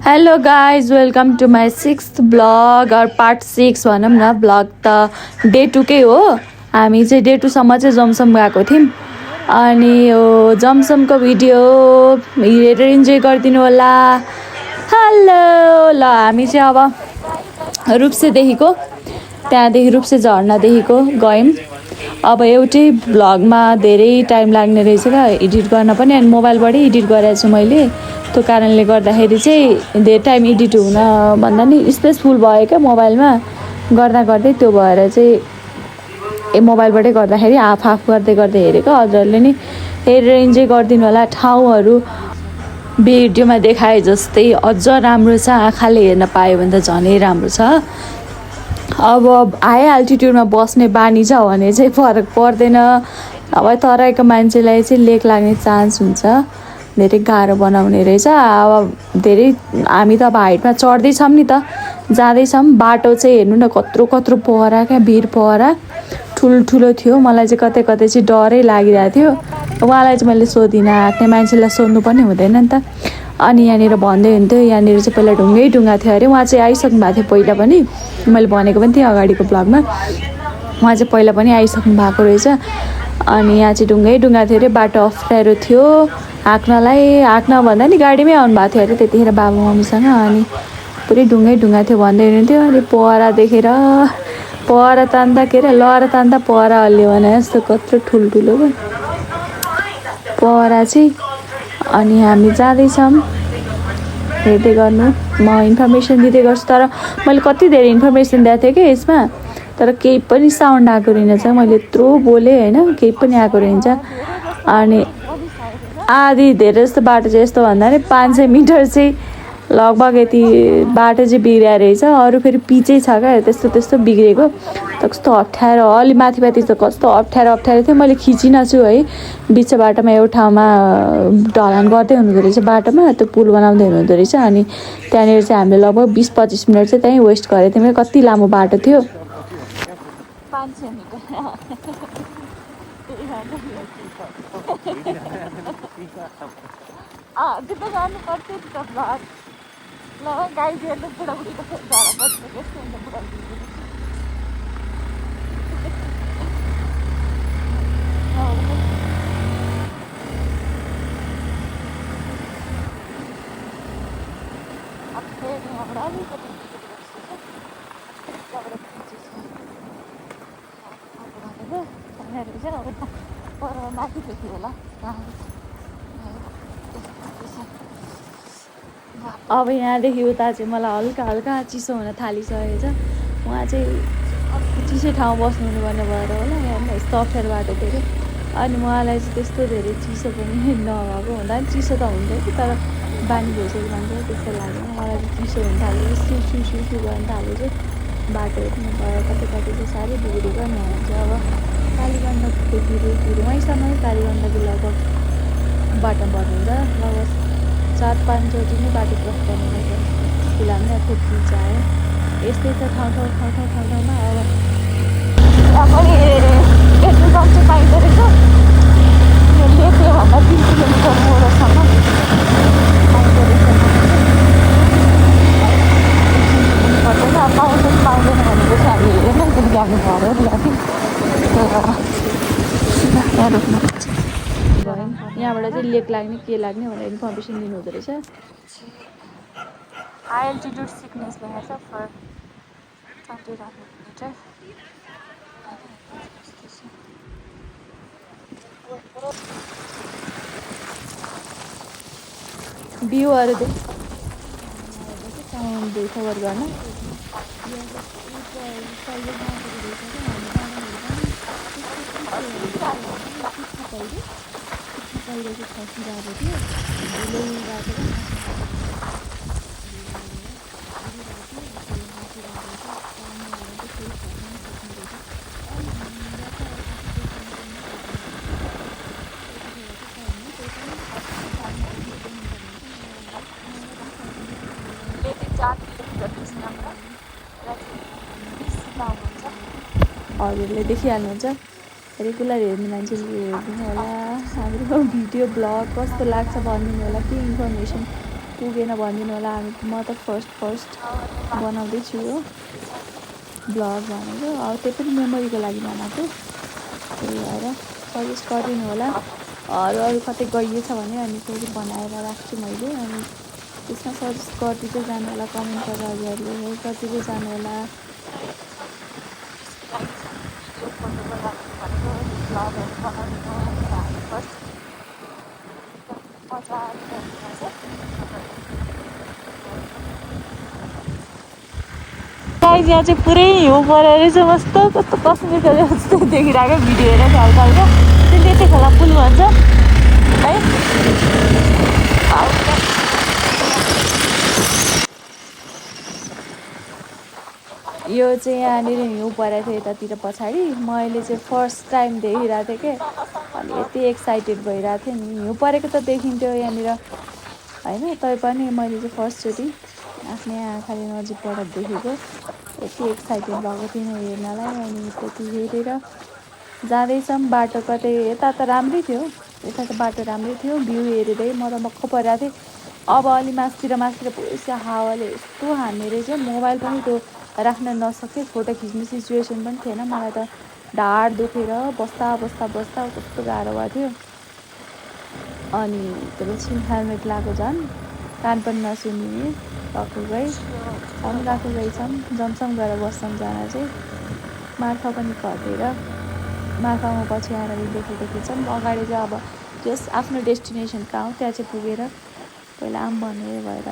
Hello guys welcome to my 6th blog और part 6 भनौँ न। ब्लग त डे 2 कै हो। हामी चाहिँ डे 2 सम्म चाहिँ जमसम गएको थियौँ अनि यो जमसमको भिडियो हेरेर इन्जोय गरिदिनु होला। हेलो ल हामी चाहिँ अब रूप्सेदेखिको त्यहाँदेखि रूप्से झर्नादेखिको गयौँ। अब एउटै भ्लगमा धेरै टाइम लाग्ने रहेछ क्या एडिट गर्न पनि, अनि मोबाइलबाटै एडिट गरेको छु मैले। त्यो कारणले गर्दाखेरि चाहिँ धेरै टाइम एडिट हुन भन्दा नि स्पेस फुल भयो क्या मोबाइलमा गर्दा गर्दै, त्यो भएर चाहिँ मोबाइलबाटै गर्दाखेरि हाफ गर्दै गर्दै हेरेको। हजुरहरूले नि हेरेर इन्जोय गरिदिनु होला। ठाउँहरू भिडियोमा देखाए जस्तै अझ राम्रो छ, आँखाले हेर्न पायो भने त झनै राम्रो छ। अब हाई अल्टिट्युडमा बस्ने बानी छ भने चाहिँ फरक पर्दैन। अब तराईको मान्छेलाई चाहिँ लेक लाग्ने चान्स हुन्छ, धेरै गाह्रो बनाउने रहेछ। अब धेरै हामी त अब हाइटमा चढ्दैछौँ नि त, जाँदैछौँ। बाटो चाहिँ हेर्नु न कत्रो कत्रो पहरा क्या, भिर पहरा ठुल्ठुलो थियो। मलाई चाहिँ कतै कतै चाहिँ डरै लागिरहेको थियो। उहाँलाई चाहिँ मैले सोधिनँ, हाँक्ने मान्छेलाई सोध्नु पनि हुँदैन नि त। अनि यहाँनिर भन्दै हुन्थ्यो यहाँनिर चाहिँ पहिला ढुङ्गा थियो अरे। उहाँ चाहिँ आइसक्नु भएको थियो पहिला पनि, मैले भनेको पनि थिएँ अगाडिको ब्लगमा। उहाँ चाहिँ पहिला पनि आइसक्नु भएको रहेछ। अनि यहाँ चाहिँ ढुङ्गा थियो अरे, बाटो अप्ठ्यारो थियो हाँक्न भन्दा नि गाडीमै आउनु भएको थियो अरे त्यतिखेर बाबु मम्मीसँग। अनि पुरै ढुङ्गा थियो भन्दै हुनुहुन्थ्यो। अनि पहरा देखेर पहरा तान्दा के अरे लहरा तान्दा पहरा हल्लियो भने जस्तो कत्रो ठुल्ठुलो पहरा चाहिँ। अनि हामी जाँदैछौँ, हेर्दै गर्नु। म इन्फर्मेसन दिँदै गर्छु, तर मैले कति धेरै इन्फर्मेसन दिएको थिएँ कि यसमा, तर केही पनि साउन्ड आएको रहेनछ। मैले यत्रो बोलेँ होइन, केही पनि आएको रहेछ। अनि आधी धेरै जस्तो बाटो चाहिँ यस्तो भन्दा नि 500 मिटर चाहिँ लगभग यति बाटो चाहिँ बिग्रिएको रहेछ। अरू फेरि पिचै छ क्या, त्यस्तो बिग्रेको। कस्तो अप्ठ्यारो, अलि माथि त कस्तो अप्ठ्यारो थियो। मैले खिचिनँ छु है। बिच बाटोमा एउटा ठाउँमा ढलान गर्दै हुनुहुँदो रहेछ बाटोमा, त्यो पुल बनाउँदै हुनुहुँदो रहेछ। अनि त्यहाँनिर चाहिँ हामीले लगभग 20-25 मिनट चाहिँ त्यहीँ वेस्ट गरेको थियौँ। कति लामो बाटो थियो। 500 मिटर त्यो त जानु पर्थ्यो नि त ब्लग। ल गाई हेर्नु बुढाबुढीको झाडा बस्नु कस्तो हुन्छ बुढाबुढीको। माथि देखि होला। अब यहाँदेखि उता चाहिँ मलाई हल्का हल्का चिसो हुन थालिसकेको छ। उहाँ चाहिँ चिसो ठाउँ बस्नु पर्ने भएर होला, यहाँ यस्तो अप्ठ्यारो बाटो थियो अरे। अनि उहाँलाई चाहिँ त्यस्तो धेरै चिसो पनि नभएको हुँदा नि चिसो त हुन्थ्यो कि, तर बानी भइसकेको मान्छे त्यस्तो लागेन। मलाई चाहिँ चिसो हुन थाल्यो, सिउ गर्न थाल्यो चाहिँ बाटोहरू भयो। कतै चाहिँ साह्रै बिग्रेको। अनि हामी चाहिँ अब कालीगण्डकदेखि वहीँसम्म कालीगण्डको लगभग बाटो बन्नुहुन्छ। लगभग 4-5 चोटि नै बाटो क्रस गर्नुपर्छ, त्यसले हामी आफू खिचायो। यस्तै छ ठाउँमा। अब हेर्नु सक्छ पाइँदो रहेछ। यो लेख्योभन्दा 3 किलोमिटर मोडसम्म पाइँदो रहेछ। पाउँदैन भनेपछि हामी हेरेन किनकि हामी घरहरू लाग्यो। यहाँबाट चाहिँ लेक लाग्ने के लाग्ने भनेर इन्फर्मेसन दिनुहुँदो रहेछ। हाई एल्टिट्युड सिकनेस लेखेको छ फर 20 मिटर। भ्यूहरू कभर गर्न हजुरले देखिहाल्नुहुन्छ। रेगुलर हेर्ने मान्छेले हेरिदिनु होला। हाम्रो भिडियो ब्लग कस्तो लाग्छ भनिदिनु होला। के इन्फर्मेसन पुगेन भनिदिनु होला। म त फर्स्ट बनाउँदैछु यो ब्लग भनेको, अब त्यो पनि मेमोरीको लागि बनाएको। त्यही भएर सजेस्ट गरिदिनु होला। अरू कतै गइएछ भने अनि फेरि बनाएर राख्छु मैले। अनि त्यसमा सजेस्ट गरिदिँदै जानु होला, कमेन्ट गरेर हजुरहरूले हेल्प गरिदिँदै जानु होला। गाइस यहाँ चाहिँ पुरै हिउँ परेर रहेछ, मस्तो कस्तो कश्मीरको जस्तो देखिरहेको भिडियो हेरेर हल्का हल्का। त्यसले चाहिँ खोला पुल भन्छ है। यो चाहिँ यहाँनिर हिउँ परेको थियो यतातिर पछाडि। मैले चाहिँ फर्स्ट टाइम देखिरहेको थिएँ कि, अनि यति एक्साइटेड भइरहेको थिएँ नि। हिउँ परेको त देखिन्थ्यो यहाँनिर होइन, तैपनि मैले चाहिँ फर्स्टचोटि आफ्नै आँखाले नजिकबाट देखेको। यति एक्साइटेड भएको थिएँ हेर्नलाई। अनि त्यति हेरेर जाँदैछौँ, बाटो कतै यता त राम्रै थियो, यता त बाटो राम्रै थियो। भ्यू हेरेरै म त मक्ख परिरहेको थिएँ। अब अलि मासतिर पुरै हावाले यस्तो हान्ने रहेछ, मोबाइल पनि त्यो राख्न नसके, फोटो खिच्ने सिचुएसन पनि थिएन। मलाई त ढाड दुखेर बस्दा कस्तो गाह्रो भएको थियो। अनि त्यसपछि हेलमेट लगाएको झन् कान पनि नसुनिने राखु गइछौँ। जमसम गएर बस्छौँ जान चाहिँ। मार्फा पनि कटेर मार्फामा पछि आएर भिडियो फोटो खिच्छौँ। अगाडि चाहिँ अब त्यस आफ्नो डेस्टिनेसन कहाँ हो त्यहाँ चाहिँ पुगेर पहिला आम भन्ने भएर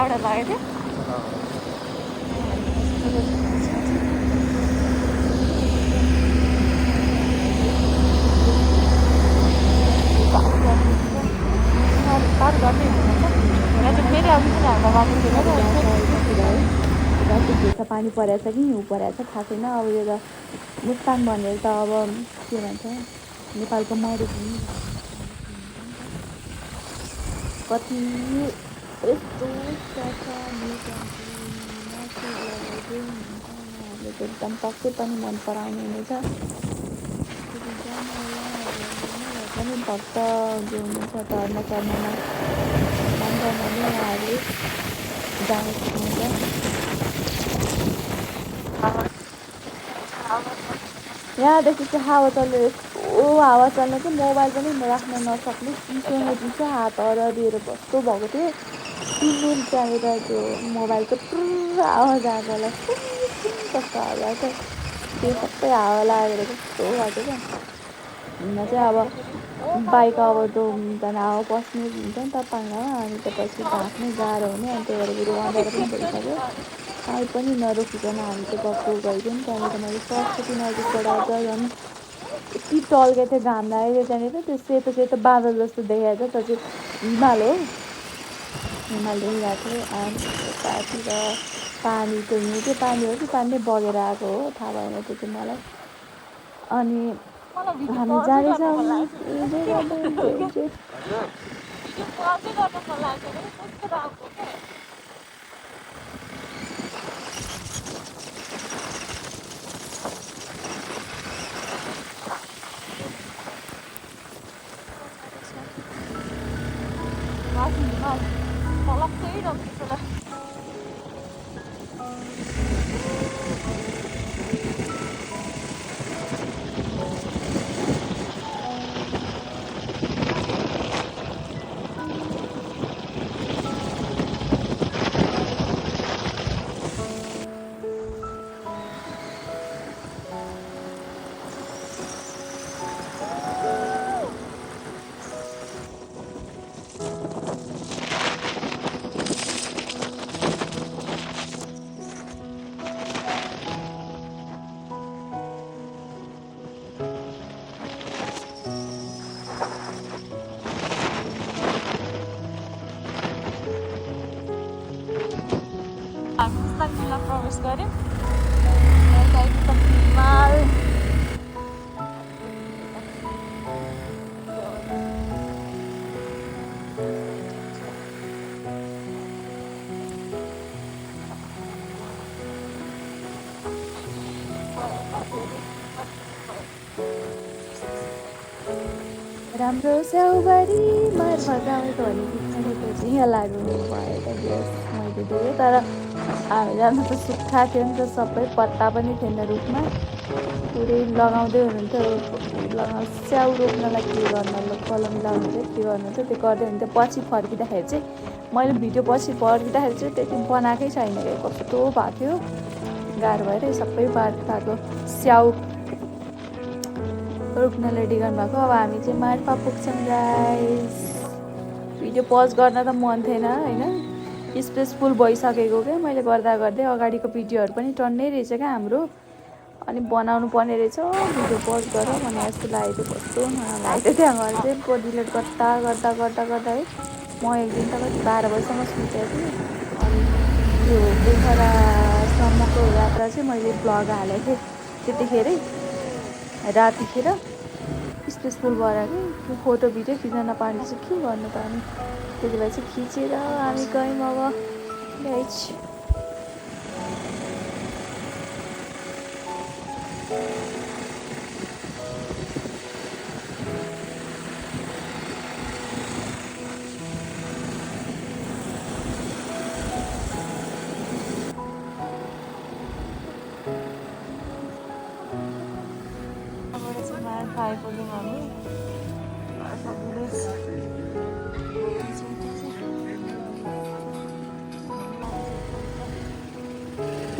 एउटा लागेको थियो। पानी परेछ कि हिउँ परेछ थाहा छैन। अब यो त मुस्ताङ भनेर त अब के भन्छ नेपालको मरुभूमि कति यस्तो एकदम पक्कै पनि मन पराउने हुनेछ। पनि भक्त जो हुनुहुन्छ धर्म कर्ममा मन गर्नाले उहाँहरूले जान सक्नुहुन्छ। यहाँदेखि चाहिँ हावा चल्यो, यस्तो हावा चल्ने कि मोबाइल पनि राख्न नसक्ने, चिसो हात हराइदिएर कस्तो भएको थियो। सुन्नु त्यहाँनिर त्यो मोबाइलको टुर्र आवाज आएको होला, कस्तो आवाज आएको त्यो सबै हावा लागेर कस्तो भएको क्या। हुन चाहिँ अब बाइक अब त्यो झन् हावा पस्ने हुन्छ नि त पाङ्ग्रामा, अनि त्यसपछि ढाक्नै गाह्रो हुने। अनि त्यही भएर फेरि अँध्यारो पनि भइसक्यो। काहीँ पनि नरोकिकन हामी चाहिँ गएको गइदिउँ। त्यहाँनिर मैले सरस्वती नजिकबाट झन् यति टल्केको थियो, घाम लागेको थियो त्यहाँनिर। त्यो सेतो सेतो बादल जस्तो देखाएको छ, त्यो चाहिँ हिमाल हो, हिमाल देखिरहेको थियो। अनि यतातिर पानी त्यो हिउँकै पानी हो कि पानी नै बगेर आएको हो थाहा भएन त्यो चाहिँ मलाई। अनि हामी जाँदैछौँ क्रस गऱ्यौँ। एकदम हिमाल राम्रो स्याउबारी मार भगाएको भने बित्थाको चाहिँ यहाँ लाग्नु भयो त ग्यास मैले दिएँ। तर हामी जाँदा त सुक्खा थियो नि त, सबै पत्ता पनि थिएन रुखमा। पुरै लगाउँदै हुनुहुन्थ्यो स्याउ रोप्नलाई के गर्नु कलम लाउनु चाहिँ के गर्नु थियो त्यो गर्दै हुन्थ्यो। पछि फर्किँदाखेरि चाहिँ मैले भिडियो पछि फर्किँदाखेरि चाहिँ त्यति बनाएकै छैन क्या, कस्तो भएको थियो गाह्रो भएर सबै बाटो स्याउ रोप्न रेडी गर्नुभएको। अब हामी चाहिँ मार्फा पुग्छौँ गाइस। भिडियो पज गर्न त मन थिएन होइन, स्पेसफुल भइसकेको क्या मैले गर्दै अगाडिको भिडियोहरू पनि टन्नै रहेछ क्या हाम्रो। अनि बनाउनु पर्ने रहेछ भिडियो पज गर भने जस्तो लागेको थियो, कस्तो नलागेको थियो। त्यहाँ घर चाहिँ डिलिट गर्दा है म एक दिन त कति 12 बजीसम्म सुतेको थिएँ। अनि त्यो पोखरासम्मको यात्रा चाहिँ मैले ब्लग हालेको थिएँ त्यतिखेरै रातिखेर। स्पेसफुल भएर कि फोटो भिडियो खिच्न नपाउने चाहिँ के गर्नु त। अनि त्यति भएर चाहिँ खिचेर हामी गयौँ। अब गाइस आइपुग्यौँ हामी।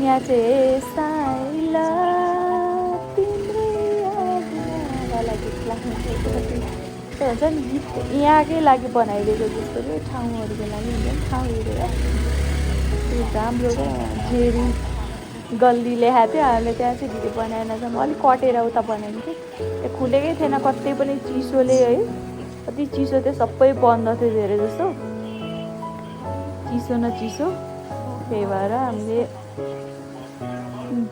यहाँ चाहिँ साइला तिम्रै यादवाला गीत लाग्नु त्यो हुन्छ नि, गीत यहाँकै लागि बनाइदिएको जस्तो कि ठाउँहरूको लागि हुन्छ नि, ठाउँ हेरेर त्यो राम्रो क्या। झेरी गल्ली ल्याएको थियो हामीले, त्यहाँ चाहिँ भिडियो बनाएन चाहिँ अलिक कटेर उता बनाएको थिएँ। त्यो खुलेकै थिएन कतै पनि चिसोले है, कति चिसो थियो, सबै बन्द थियो धेरै जस्तो, चिसो न चिसो। त्यही भएर हामीले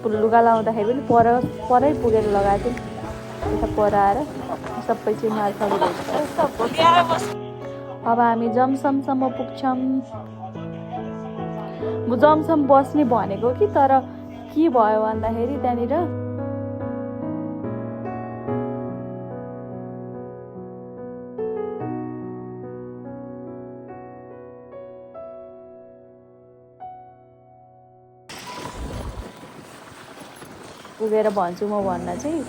लुगा लाउँदाखेरि पनि परै पुगेर लगाएको थियौँ। यता पर आएर सबै चाहिँ मार्फाको भेट्छ। अब हामी जमसमसम्म पुग्छौँ। म जमसम बस्ने भनेको कि, तर के भयो भन्दाखेरि त्यहाँनिर पुगेर भन्छु म भन्न चाहिँ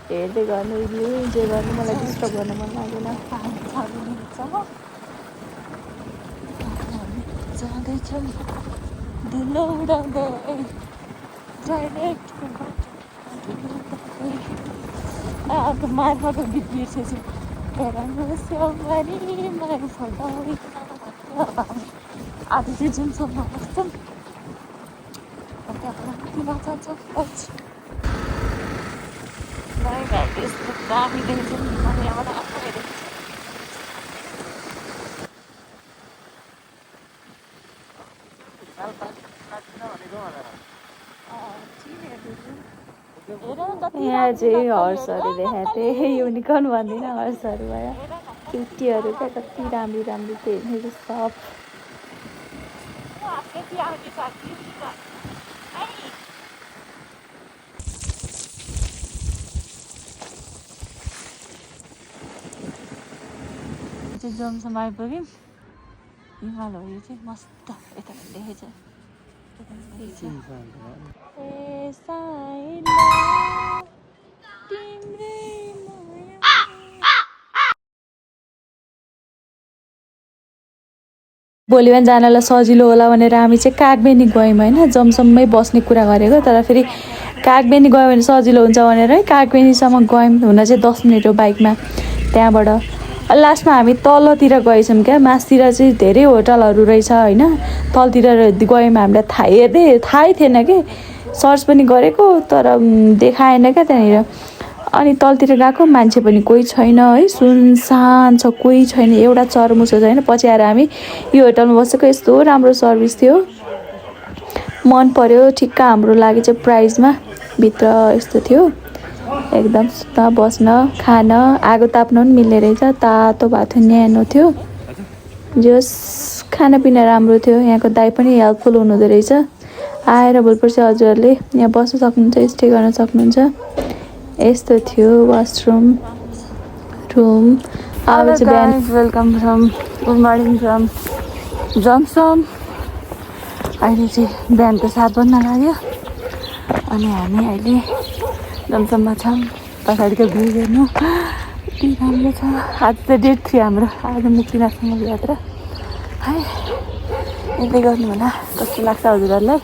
हेर्दै गर्नु इन्जोय गर्नु, मलाई डिस्टर्ब गर्न मन लागेन। जाँदैछौँ धुलो उडाउँदै अब मार्फाको गीत बिर्सेछु। आज चाहिँ जुनसम्म बस्छौँ दामी देख्छौँ यहाँबाट आएको हेरेको यहाँ चाहिँ हर्सहरू देखाएको थिएँ, युनिकर्न भन्दिनँ हर्सहरू भयो। केटीहरू क्या कति राम्रो राम्रो थियो हेर्नु सब। चाहिँ जमसम्म आइपुग्यौँ। हिमाल हो यो चाहिँ मस्त, यता देखेछ। भोलि बिहान जानलाई सजिलो होला भनेर हामी चाहिँ कागबेनी गयौँ होइन, जमसम्मै बस्ने कुरा गरेको। तर फेरि कागबेनी गयो भने सजिलो हुन्छ भनेर है कागबेनीसम्म गयौँ। हुन चाहिँ 10 मिनट हो बाइकमा त्यहाँबाट। लास्टमा हामी तलतिर गएछौँ क्या, मासतिर चाहिँ धेरै होटलहरू रहेछ होइन। तलतिर गयौँ, हामीलाई थाहै थिएन कि, सर्च पनि गरेको तर देखाएन क्या त्यहाँनिर। अनि तलतिर गएको मान्छे पनि कोही छैन है, सुनसान छ, कोही छैन, एउटा चर्मुसो छैन। पछि आएर हामी यो होटलमा बसेको, यस्तो राम्रो सर्भिस थियो। मन पर्यो ठिक्क हाम्रो लागि चाहिँ प्राइसमा भित्र यस्तो थियो एकदम सुत्न बस्न खान आगो ताप्न पनि मिल्ने रहेछ तातो भएको थियो न्यानो थियो जस खानापिना राम्रो थियो यहाँको दाइ पनि हेल्पफुल हुनुहुँदो रहेछ आएर भोलिपर्सि हजुरहरूले यहाँ बस्न सक्नुहुन्छ स्टे गर्न सक्नुहुन्छ यस्तो थियो वासरुम रुम अब चाहिँ बिहान welcome from good morning from Jomsom अहिले चाहिँ बिहानको 7 बज्न लाग्यो अनि हामी अहिले जमसममा छौँ पछाडिको भ्यू हेर्नु कति राम्रो छ आज चाहिँ डे 3 हाम्रो आज मुक्तिनाथसम्मको यात्रा है यतै गर्नु होला कस्तो लाग्छ हजुरहरूलाई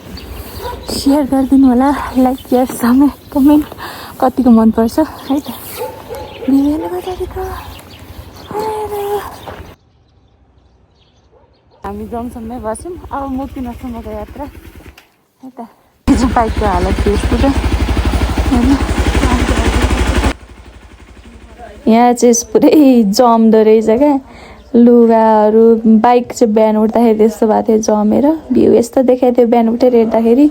सेयर गरिदिनु होला लाइक सेयर समय कमेन्ट कतिको मनपर्छ है त भ्यू हेर्नु पछाडिको हामी जमसममै बस्यौँ अब मुक्तिनाथसम्मको यात्रा है त हिजो बाइकको हालत थियो यस्तो त यहाँ चाहिँ पुरै जम्दो रहेछ क्या लुगाहरू बाइक चाहिँ बिहान उठ्दाखेरि त्यस्तो भएको थियो जमेर भ्यू यस्तो देखाएको थियो बिहान उठेर हेर्दाखेरि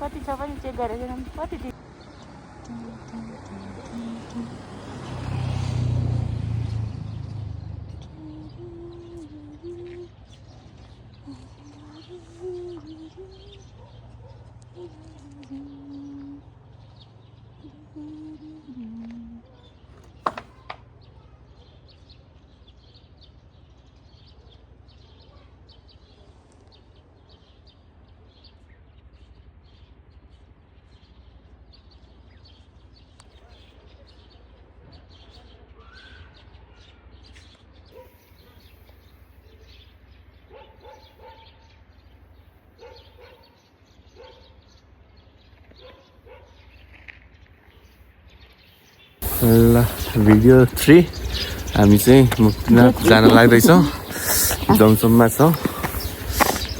कति छ पनि चेक गरेर कति ल भिडियो 3 हामी चाहिँ मुक्तिनाथ जान लाग्दैछौँ जमसममा छौँ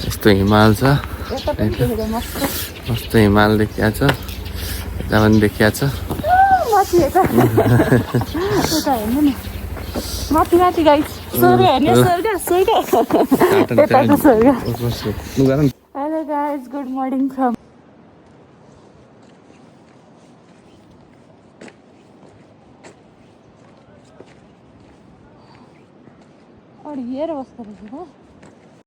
यस्तो हिमाल छ मस्तो हिमाल देखिया छ यता पनि देखिया छ hello guys good morning from हेर बस्दो रहेछ